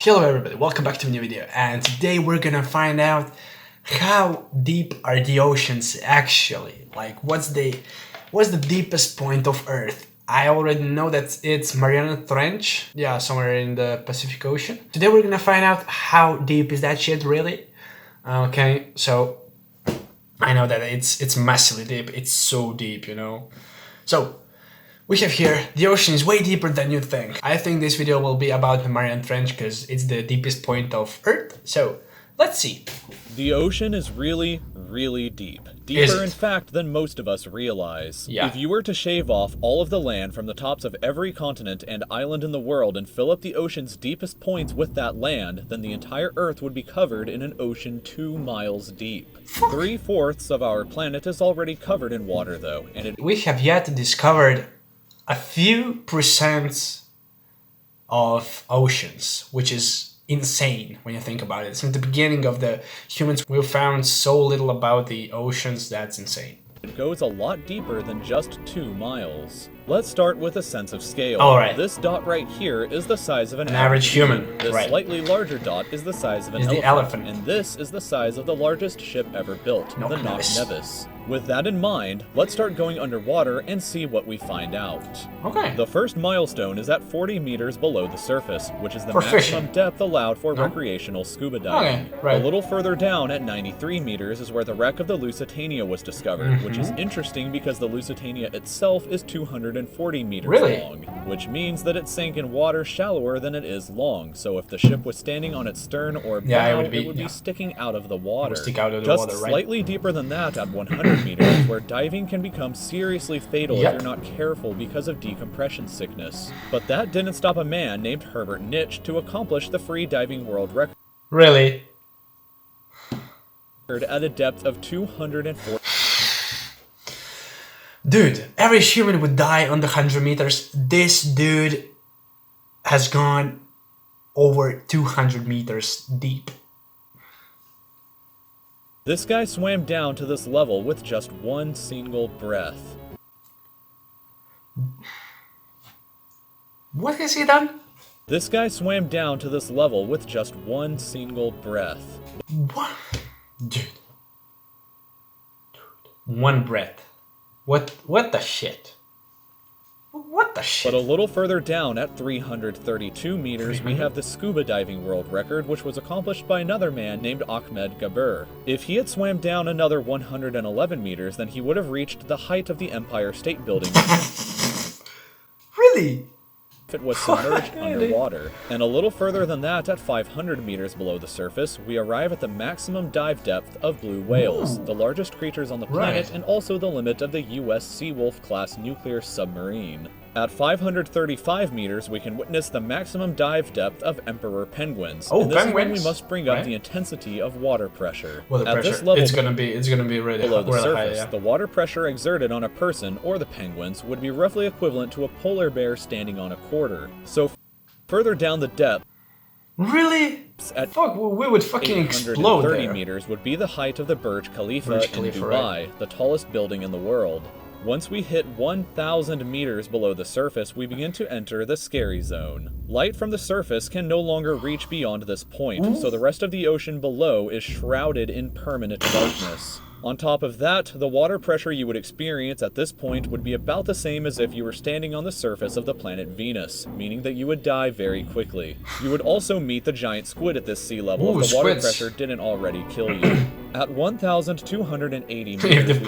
Hello everybody, welcome back to a new video, and today we're gonna find out how deep are the oceans actually. Like what's the deepest point of Earth? I already know that it's Mariana Trench, yeah, somewhere in the Pacific Ocean. Today we're gonna find out how deep is that shit really. Okay, so I know that it's massively deep, it's so deep, you know. So we have here, the ocean is way deeper than you think. I think this video will be about the Mariana Trench because it's the deepest point of Earth. So let's see. The ocean is really, really deep. Deeper, in fact, than most of us realize. Yeah. If you were to shave off all of the land from the tops of every continent and island in the world and fill up the ocean's deepest points with that land, then the entire Earth would be covered in an ocean 2 miles deep. 3/4 of our planet is already covered in water, though, and we have yet discovered a few percent of oceans, which is insane when you think about it. Since the beginning of the humans, we've found so little about the oceans, that's insane. It goes a lot deeper than just 2 miles. Let's start with a sense of scale. Alright. This dot right here is the size of an average human. This right. slightly larger dot is the size of an elephant. And this is the size of the largest ship ever built, the Knock Nevis. With that in mind, let's start going underwater and see what we find out. Okay. The first milestone is at 40 meters below the surface, which is the maximum depth allowed for recreational scuba diving. Okay, right. A little further down at 93 meters is where the wreck of the Lusitania was discovered, which is interesting because the Lusitania itself is 240 meters long, which means that it sank in water shallower than it is long. So if the ship was standing on its stern or bow, it would be sticking out of the water. Just slightly deeper than that at 100 meters, where diving can become seriously fatal if you're not careful because of decompression sickness. But that didn't stop a man named Herbert Nitsch to accomplish the free diving world record. Really? At a depth of 240. Dude, every human would die on the 100 meters. This dude has gone over 200 meters deep. This guy swam down to this level with just one single breath. What has he done? This guy swam down to this level with just one single breath. What? Dude. One breath. What the shit? What the shit? But a little further down at 332 meters, we have the scuba diving world record, which was accomplished by another man named 𝐃𝐨𝐥𝐿𝐴. If he had swam down another 111 meters, then he would have reached the height of the Empire State Building. Really? If it was submerged underwater. And a little further than that, at 500 meters below the surface, we arrive at the maximum dive depth of blue whales, the largest creatures on the planet, and also the limit of the US Seawolf class nuclear submarine. At 535 meters, we can witness the maximum dive depth of emperor penguins. And this is when we must bring up the intensity of water pressure. At this level, it's gonna be really below the surface. High, The water pressure exerted on a person or the penguins would be roughly equivalent to a polar bear standing on a quarter. So further down the depth, really? Fuck, we would fucking explode there. 830 meters would be the height of the Burj Khalifa in Dubai, the tallest building in the world. Once we hit 1,000 meters below the surface, we begin to enter the scary zone. Light from the surface can no longer reach beyond this point, so the rest of the ocean below is shrouded in permanent darkness. On top of that, the water pressure you would experience at this point would be about the same as if you were standing on the surface of the planet Venus, meaning that you would die very quickly. You would also meet the giant squid at this sea level if the water pressure didn't already kill you. At 1,280 meters, if the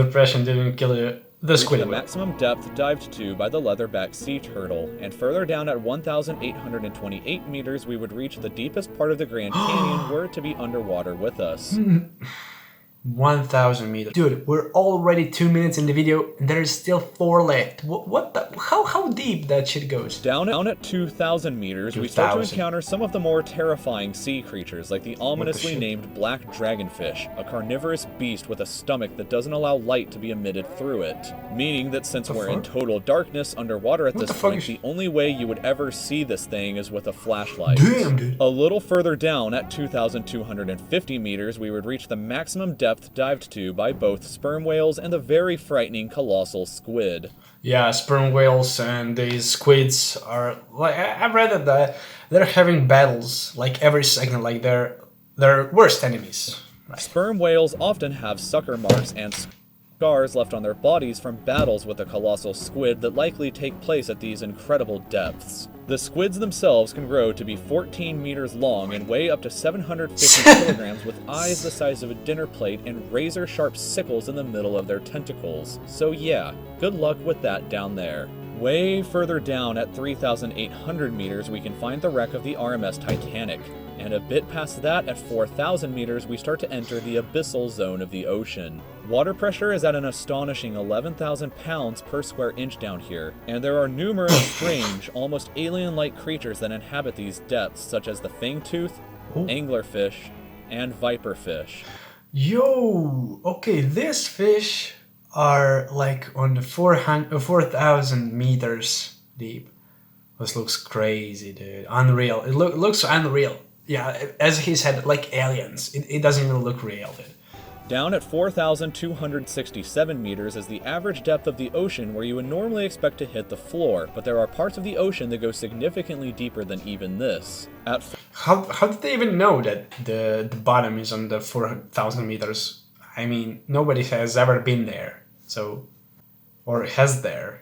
pressure didn't kill you, the squid. The maximum depth dived to by the leatherback sea turtle, and further down at 1,828 meters, we would reach the deepest part of the Grand Canyon were it to be underwater with us. 1,000 meters. Dude, we're already 2 minutes in the video and there is still 4 left. What the? How deep that shit goes? Down at 2,000 meters, we start to encounter some of the more terrifying sea creatures, like the ominously named black dragonfish, a carnivorous beast with a stomach that doesn't allow light to be emitted through it. Meaning that since we're in total darkness underwater at this point, the only way you would ever see this thing is with a flashlight. Damn, dude. A little further down at 2,250 meters, we would reach the maximum depth depth dived to by both sperm whales and the very frightening colossal squid. Yeah, sperm whales and these squids are like I've read that they're having battles like every second, like they're worst enemies. Right. Sperm whales often have sucker marks and scars left on their bodies from battles with the colossal squid that likely take place at these incredible depths. The squids themselves can grow to be 14 meters long and weigh up to 750 kilograms with eyes the size of a dinner plate and razor-sharp sickles in the middle of their tentacles. So yeah, good luck with that down there. Way further down at 3,800 meters we can find the wreck of the RMS Titanic. And a bit past that, at 4,000 meters, we start to enter the abyssal zone of the ocean. Water pressure is at an astonishing 11,000 pounds per square inch down here, and there are numerous strange, almost alien-like creatures that inhabit these depths, such as the fangtooth, anglerfish, and viperfish. Yo, okay, these fish are like on the 4,000 meters deep. This looks crazy, dude. Unreal. It looks unreal. Yeah, as he said, like aliens. It doesn't even look real, dude. Down at 4,267 meters is the average depth of the ocean where you would normally expect to hit the floor, but there are parts of the ocean that go significantly deeper than even this. How did they even know that the bottom is on the 4,000 meters? I mean, nobody has ever been there, so... Or has there.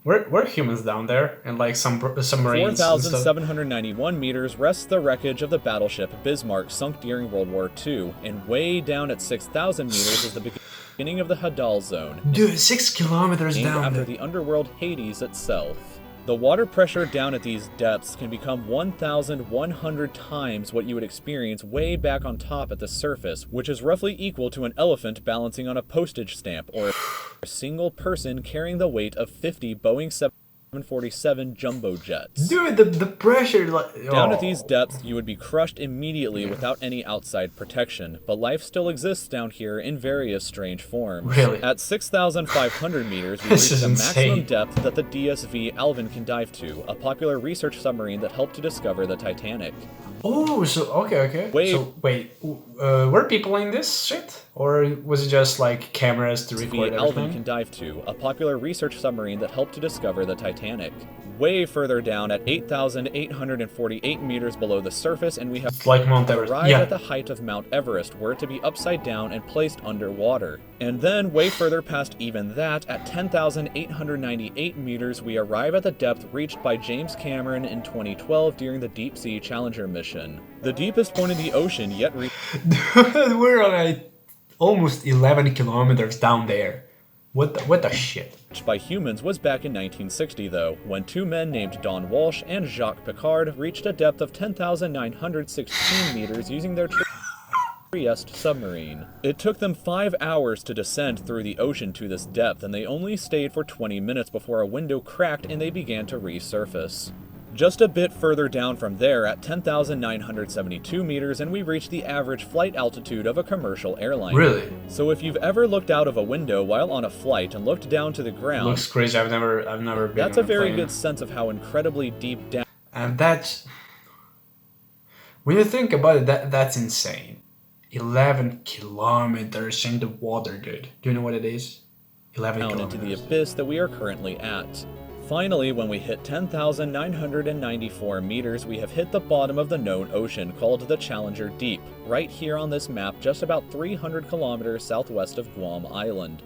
Wait, were humans down there? And like some submarines? 4,791 meters rests the wreckage of the battleship Bismarck sunk during World War II, and way down at 6,000 meters is the beginning of the Hadal Zone. Dude, 6 kilometers named down. After the underworld Hades itself. The water pressure down at these depths can become 1,100 times what you would experience way back on top at the surface, which is roughly equal to an elephant balancing on a postage stamp, or a single person carrying the weight of 50 Boeing 747 jumbo jets. Dude, the pressure... Down at these depths, you would be crushed immediately without any outside protection, but life still exists down here in various strange forms. Really? At 6,500 meters, we reach the maximum depth that the DSV Alvin can dive to, a popular research submarine that helped to discover the Titanic. Oh, so okay. Wait, were people in this shit? Or was it just like cameras to record everything? Alvin can dive to, a popular research submarine that helped to discover the Titanic. Way further down at 8,848 meters below the surface, and we have like Mount Everest. arrived at the height of Mount Everest, were to be upside down and placed underwater. And then, way further past even that, at 10,898 meters, we arrive at the depth reached by James Cameron in 2012 during the Deep Sea Challenger mission. The deepest point in the ocean yet reached... We're on almost 11 kilometers down there. What the shit? By humans was back in 1960, though, when two men named Don Walsh and Jacques Piccard reached a depth of 10,916 meters using their Trieste submarine. It took them 5 hours to descend through the ocean to this depth, and they only stayed for 20 minutes before a window cracked and they began to resurface. Just a bit further down from there at 10,972 meters, and we reach the average flight altitude of a commercial airline. Really? So if you've ever looked out of a window while on a flight and looked down to the ground... Looks crazy, I've never been That's a very plane. good sense of how incredibly deep down... And that's... When you think about it, that's insane. 11 kilometers in the water, dude. Do you know what it is? 11 kilometers. Into the abyss that we are currently at. Finally, when we hit 10,994 meters, we have hit the bottom of the known ocean called the Challenger Deep, right here on this map just about 300 kilometers southwest of Guam Island.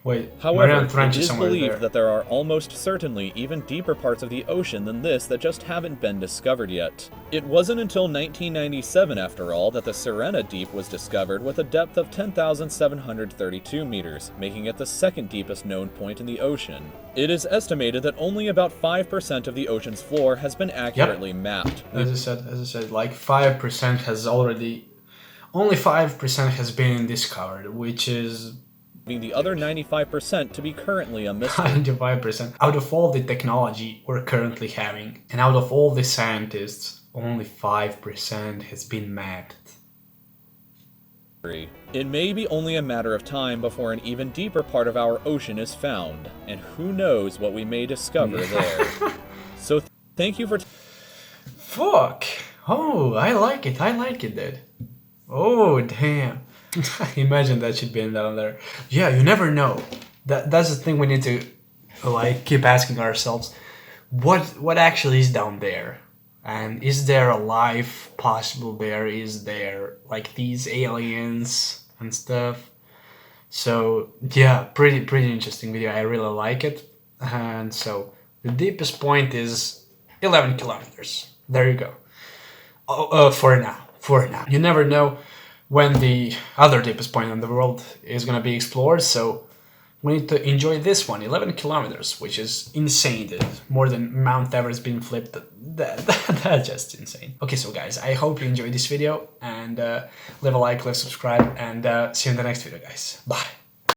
Wait, however, it is believed that there are almost certainly even deeper parts of the ocean than this that just haven't been discovered yet. It wasn't until 1997, after all, that the Sirena Deep was discovered with a depth of 10,732 meters, making it the second deepest known point in the ocean. It is estimated that only about 5% of the ocean's floor has been accurately mapped. As I said, like 5% has already... Only 5% has been discovered, which is... the other 95% to be currently a mystery. 95%. Out of all the technology we're currently having, and out of all the scientists, only 5% has been mapped. It may be only a matter of time before an even deeper part of our ocean is found, and who knows what we may discover there. So thank you for... Fuck! Oh, I like it, dude. Oh, damn. Imagine that shit being down there. Yeah, you never know. That's the thing we need to like keep asking ourselves. What actually is down there? And is there a life possible there? Is there like these aliens and stuff? So yeah, pretty interesting video. I really like it. And so the deepest point is 11 kilometers. There you go. For now. For now. You never know when the other deepest point in the world is gonna be explored, so we need to enjoy this one. 11 kilometers, which is insane. More than Mount Everest being flipped. That's just insane. Okay, so guys, I hope you enjoyed this video, and leave a like, leave a subscribe, and see you in the next video, guys. Bye.